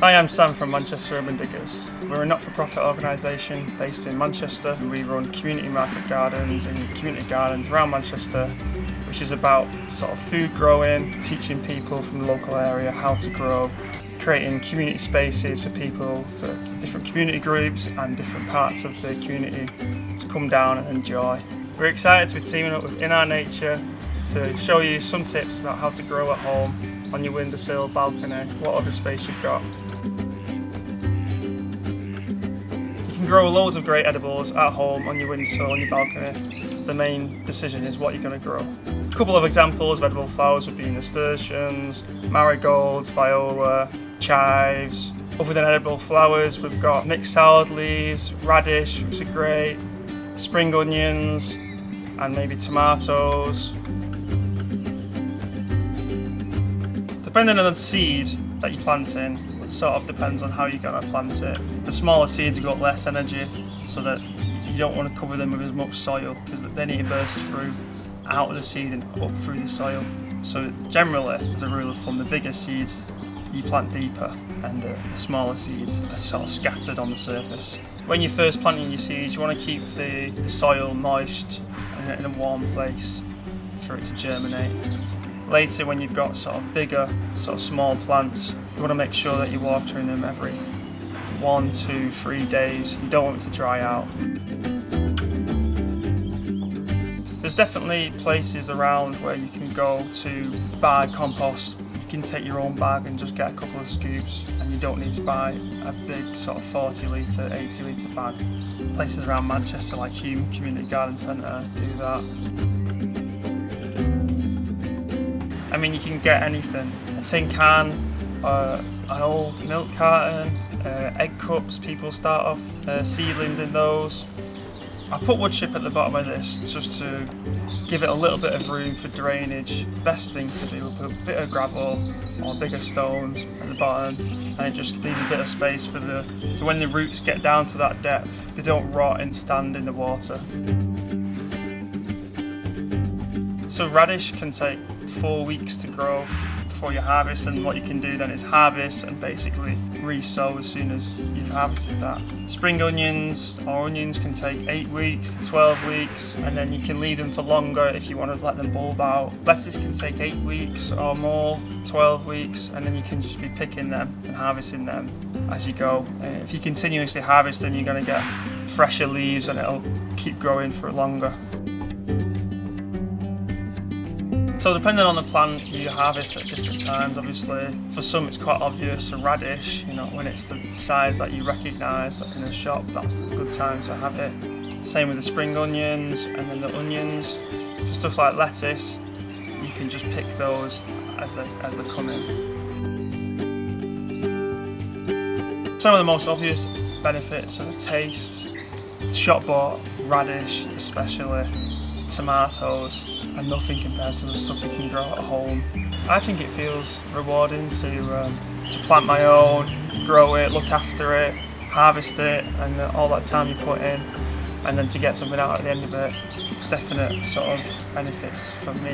Hi, I'm Sam from Manchester Urban Diggers. We're a not-for-profit organisation based in Manchester. We run community market gardens and community gardens around Manchester, which is about sort of food growing, teaching people from the local area how to grow, creating community spaces for people, for different community groups and different parts of the community to come down and enjoy. We're excited to be teaming up with In Our Nature to show you some tips about how to grow at home, on your windowsill, balcony, what other space you've got. You can grow loads of great edibles at home, on your windowsill, on your balcony. The main decision is what you're going to grow. A couple of examples of edible flowers would be nasturtiums, marigolds, viola, chives. Other than edible flowers, we've got mixed salad leaves, radish, which are great, spring onions, and maybe tomatoes. Depending on the seed that you plant in, it sort of depends on how you're going to plant it. The smaller seeds have got less energy, so that you don't want to cover them with as much soil because they need to burst through out of the seed and up through the soil. So generally, as a rule of thumb, the bigger seeds you plant deeper and the smaller seeds are sort of scattered on the surface. When you're first planting your seeds, you want to keep the soil moist and in a warm place for it to germinate. Later, when you've got sort of bigger, sort of small plants, you want to make sure that you're watering them every 1, 2, 3 days. You don't want it to dry out. There's definitely places around where you can go to buy compost. You can take your own bag and just get a couple of scoops, and you don't need to buy a big sort of 40 litre, 80 litre bag. Places around Manchester like Hume Community Garden Centre do that. I mean, you can get anything. A tin can, an old milk carton, egg cups, people start off, seedlings in those. I put wood chip at the bottom of this just to give it a little bit of room for drainage. Best thing to do, put a bit of gravel or bigger stones at the bottom, and it just leaves a bit of space for so when the roots get down to that depth, they don't rot and stand in the water. So radish can take 4 weeks to grow before you harvest, and what you can do then is harvest and basically re-sow as soon as you've harvested that. Spring onions or onions can take 8 weeks to 12 weeks, and then you can leave them for longer if you want to let them bulb out. Lettuce can take 8 weeks or more, 12 weeks, and then you can just be picking them and harvesting them as you go. If you continuously harvest them, you're going to get fresher leaves and it'll keep growing for longer. So depending on the plant, you harvest at different times. Obviously, for some it's quite obvious. A radish, when it's the size that you recognise in a shop, that's a good time to have it. Same with the spring onions and then the onions. For stuff like lettuce, you can just pick those as they come in. Some of the most obvious benefits are the taste. Shop bought radish, especially tomatoes, and nothing compared to the stuff you can grow at home. I think it feels rewarding to plant my own, grow it, look after it, harvest it, and all that time you put in, and then to get something out at the end of it. It's definite sort of benefits for me.